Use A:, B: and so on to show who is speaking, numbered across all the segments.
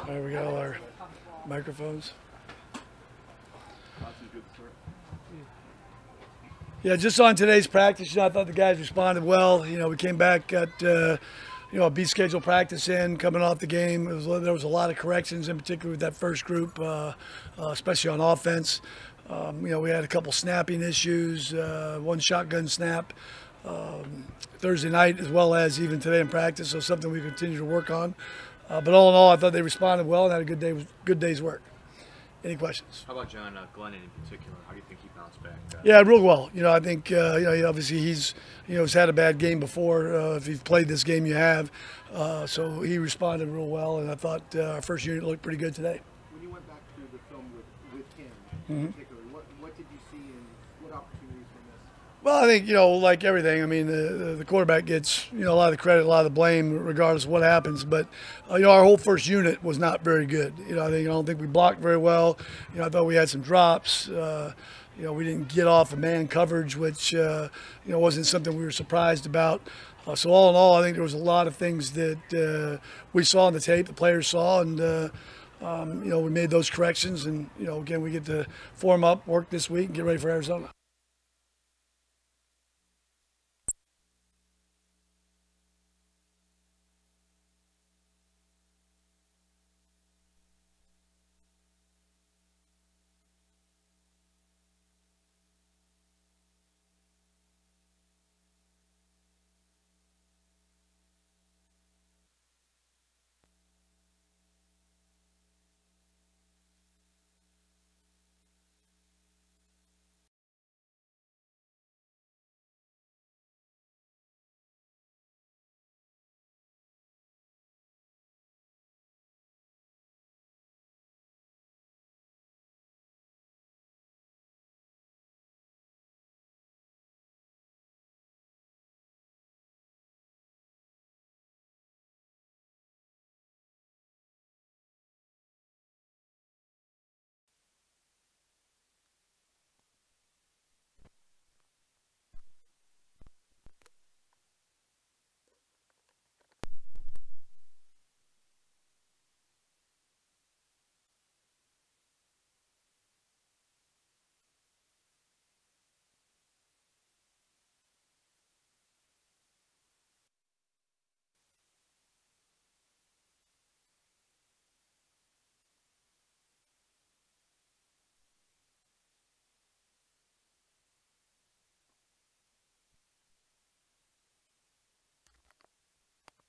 A: All right, we got all our microphones. Yeah, just on today's practice, I thought the guys responded well. We came back, got a B schedule practice in, coming off the game. There was a lot of corrections, in particular with that first group, especially on offense. We had a couple snapping issues, one shotgun snap Thursday night, as well as even today in practice. So something we continue to work on. But all in all, I thought they responded well and had a good day's work. Any questions?
B: How about John Glennon in particular? How do you think he bounced back?
A: Yeah, real well. I think obviously he's had a bad game before. If you've played this game, you have. So he responded real well, and I thought our first unit looked pretty good today.
C: When you went back through the film with him, in particular, what did you see and what opportunities from this?
A: Well, I think like everything. I mean, the quarterback gets a lot of the credit, a lot of the blame, regardless of what happens. But our whole first unit was not very good. I don't think we blocked very well. I thought we had some drops. We didn't get off of man coverage, which wasn't something we were surprised about. So all in all, I think there was a lot of things that we saw on the tape, the players saw, and we made those corrections. And again, we get to form up, work this week, and get ready for Arizona.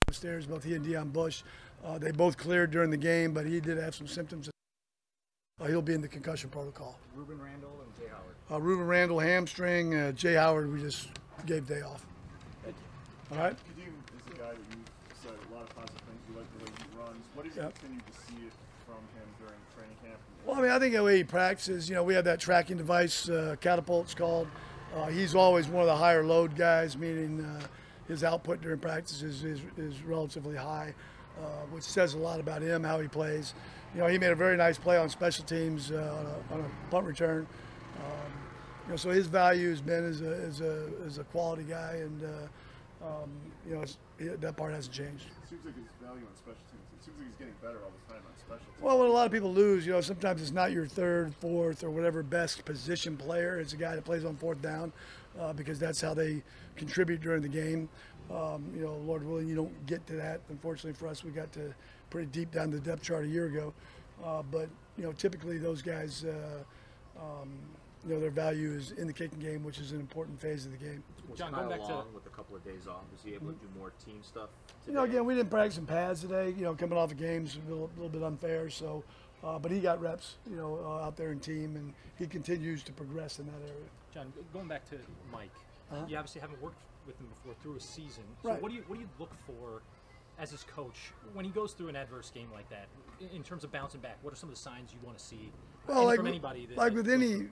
A: Upstairs, both he and Deon Bush, they both cleared during the game, but he did have some symptoms. He'll be in the concussion protocol.
C: Rueben Randle and Jay Howard.
A: Rueben Randle, hamstring. Jay Howard, we just gave day off.
C: Thank you.
A: All right.
D: Kadeem is a guy that you said a lot of positive things. You like the way he runs. What did you continue to see it from him during training camp?
A: Well, I mean, I think the way he practices, we have that tracking device, Catapult it's called. He's always one of the higher load guys, meaning his output during practice is relatively high, which says a lot about him, how he plays. He made a very nice play on special teams on a punt return. So his value has been as a quality guy, and that part hasn't changed.
D: It seems like his value on special teams. It seems like he's getting better all the time on special teams.
A: Well, when a lot of people lose, sometimes it's not your third, fourth, or whatever best position player. It's a guy that plays on fourth down because that's how they contribute during the game. Lord willing, you don't get to that. Unfortunately for us, we got to pretty deep down the depth chart a year ago. But typically those guys, their value is in the kicking game, which is an important phase of the game.
B: John, going back to with a couple of days off, was he able to do more team stuff today?
A: Again, we didn't practice in pads today. Coming off of games, a little bit unfair. So, but he got reps, out there in team, and he continues to progress in that area.
E: John, going back to Mike, you obviously haven't worked with him before through a season. So
A: Right.
E: what do you look for as his coach when he goes through an adverse game like that? In terms of bouncing back, what are some of the signs you want to see?
A: Well,
E: from anybody
A: like with any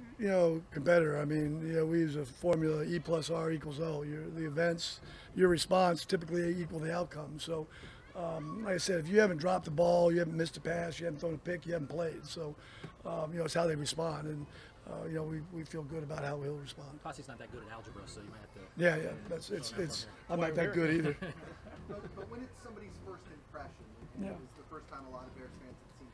A: competitor, I mean, we use a formula: E plus R equals O. The events, your response typically equal the outcome. So, like I said, if you haven't dropped the ball, you haven't missed a pass, you haven't thrown a pick, you haven't played. So, it's how they respond, and we feel good about how he'll respond.
E: Possi's not that good at algebra, so you might have to.
A: Yeah. I'm not that good either.
C: But when it's somebody's first impression, and it was the first time a lot of Bears fans had seen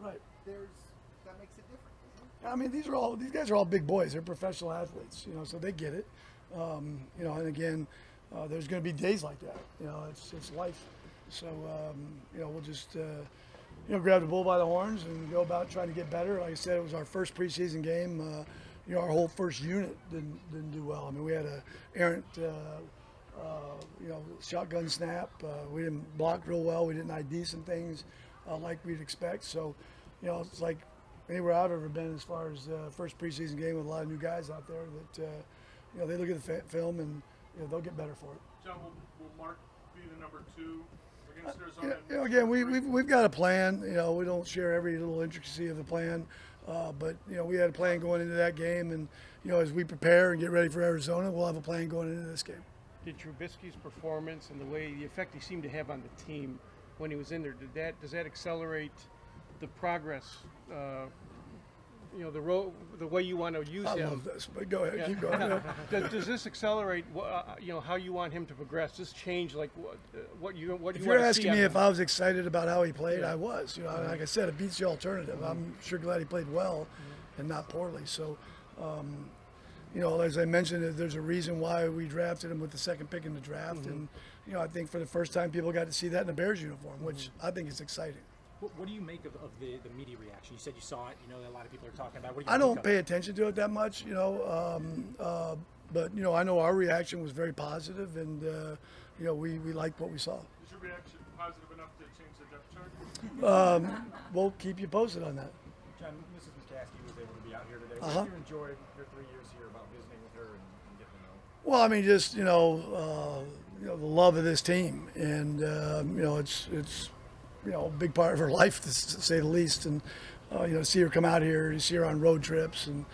A: Right.
C: That makes it different, doesn't it?
A: I mean, these guys are all big boys. They're professional athletes, so they get it. And again, there's going to be days like that. It's life. So we'll just grab the bull by the horns and go about trying to get better. Like I said, it was our first preseason game. Our whole first unit didn't do well. I mean, we had a errant, shotgun snap. We didn't block real well. We didn't ID some things like we'd expect. So, it's like anywhere I've ever been as far as first preseason game with a lot of new guys out there that, they look at the film and they'll get better for it.
D: John, will Mark be the number 2 against Arizona?
A: Again, we've got a plan. We don't share every little intricacy of the plan, but we had a plan going into that game, and as we prepare and get ready for Arizona, we'll have a plan going into this game.
F: Did Trubisky's performance and the effect he seemed to have on the team when he was in there, does that accelerate the progress? The way you want to use
A: I
F: him.
A: love this, but go ahead, keep going.
F: Does this accelerate? How you want him to progress? Does this change what you want to see?
A: If you're asking me
F: out of
A: if
F: him?
A: I was excited about how he played, I was. Like I said, it beats the alternative. I'm sure glad he played well and not poorly. So, as I mentioned, there's a reason why we drafted him with the second pick in the draft, and I think for the first time people got to see that in a Bears uniform, which I think is exciting.
E: What do you make of the media reaction? You said you saw it. A lot of people are talking about it. What do you
A: I
E: make
A: don't
E: of
A: pay
E: it?
A: attention to it that much, but I know our reaction was very positive, and we liked what we saw.
D: Is your reaction positive enough to change the depth chart?
A: We'll keep you posted on that.
G: John, Mrs. McCaskey was able to be out here today.
A: Uh-huh.
G: What did you enjoy your 3 years here about visiting with her and getting to know her?
A: Well, I mean, just the love of this team, and it's a big part of her life, to say the least. And see her come out here, you see her on road trips, and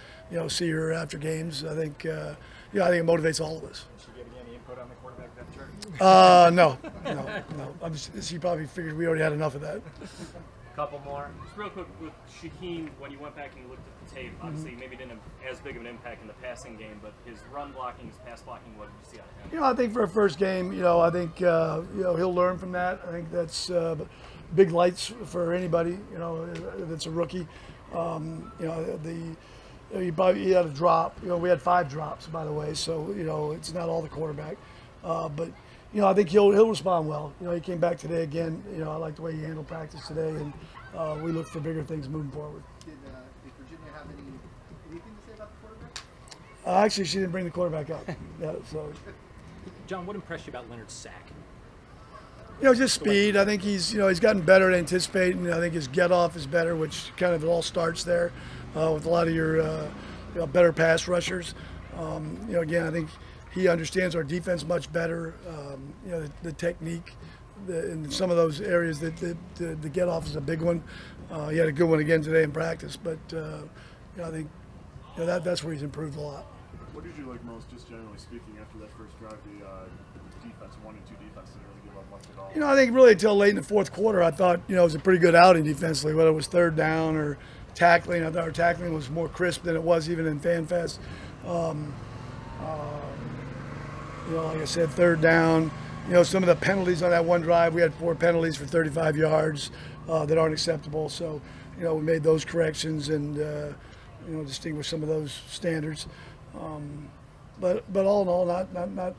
A: see her after games. I think I think it motivates all of us.
G: Did she give you any input on the quarterback depth chart?
A: No. She probably figured we already had enough of that.
H: Couple more. Just real quick with Shaheem, when you went back and you looked at the tape, obviously maybe didn't have as big of an impact in the passing game, but his run blocking, his pass blocking, what did you see out of him?
A: I think for a first game, I think he'll learn from that. I think that's big lights for anybody, that's a rookie. He had a drop. We had 5 drops, by the way, so it's not all the quarterback. But I think he'll respond well. He came back today again. I like the way he handled practice today, and we look for bigger things moving forward.
C: Did Virginia have anything to say about the quarterback?
A: Actually, she didn't bring the quarterback up. Yeah, so.
E: John, what impressed you about Leonard's sack?
A: Just speed. I think he's gotten better at anticipating. I think his get off is better, which kind of it all starts there with a lot of your better pass rushers. Again, I think he understands our defense much better. The technique in some of those areas that the get off is a big one. He had a good one again today in practice, but I think that's where he's improved a lot.
D: What did you like most, just generally speaking, after that first drive? The defense, 1 and 2 defense, didn't really give up much at all.
A: I think really until late in the fourth quarter, I thought it was a pretty good outing defensively, whether it was third down or tackling. I thought our tackling was more crisp than it was even in FanFest. Like I said, third down. Some of the penalties on that one drive, we had 4 penalties for 35 yards that aren't acceptable. So, we made those corrections and distinguished some of those standards. But all in all,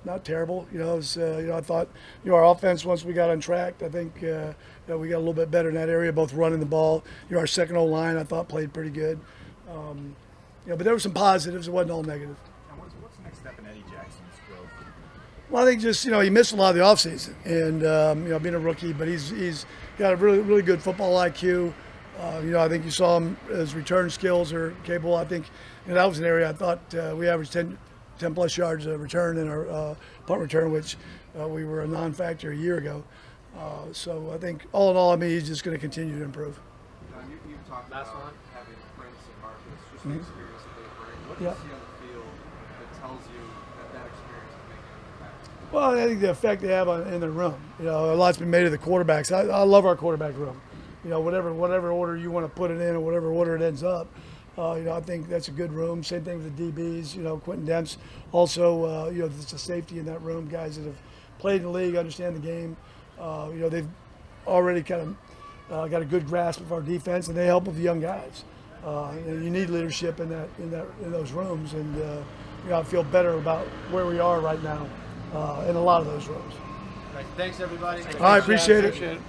A: not terrible. I thought our offense, once we got on track, I think we got a little bit better in that area, both running the ball. Our second O line, I thought, played pretty good. But there were some positives. It wasn't all negative.
G: And what's the next step in Eddie Jackson's growth?
A: Well, I think just he missed a lot of the offseason, and being a rookie, but he's got a really good football IQ. I think you saw him, his return skills are capable. I think that was an area I thought we averaged 10 plus yards a return in our punt return, which we were a non-factor a year ago. So I think all in all, he's just going to continue to improve.
C: John, you talked
H: Last
C: about
H: one.
C: having Prince and Marcus, just the experience that they bring. What do
A: Yeah.
C: you see on the field that tells you that experience is making an impact?
A: Well, I think the effect they have in the room. A lot's been made of the quarterbacks. I love our quarterback room. Whatever order you want to put it in, or whatever order it ends up. I think that's a good room. Same thing with the DBs. Quentin Demps. Also, there's a safety in that room. Guys that have played in the league, understand the game. They've already kind of got a good grasp of our defense, and they help with the young guys. And you need leadership in those rooms, and I feel better about where we are right now in a lot of those rooms.
C: Right. Thanks, everybody.
A: I appreciate it.
F: Appreciate it.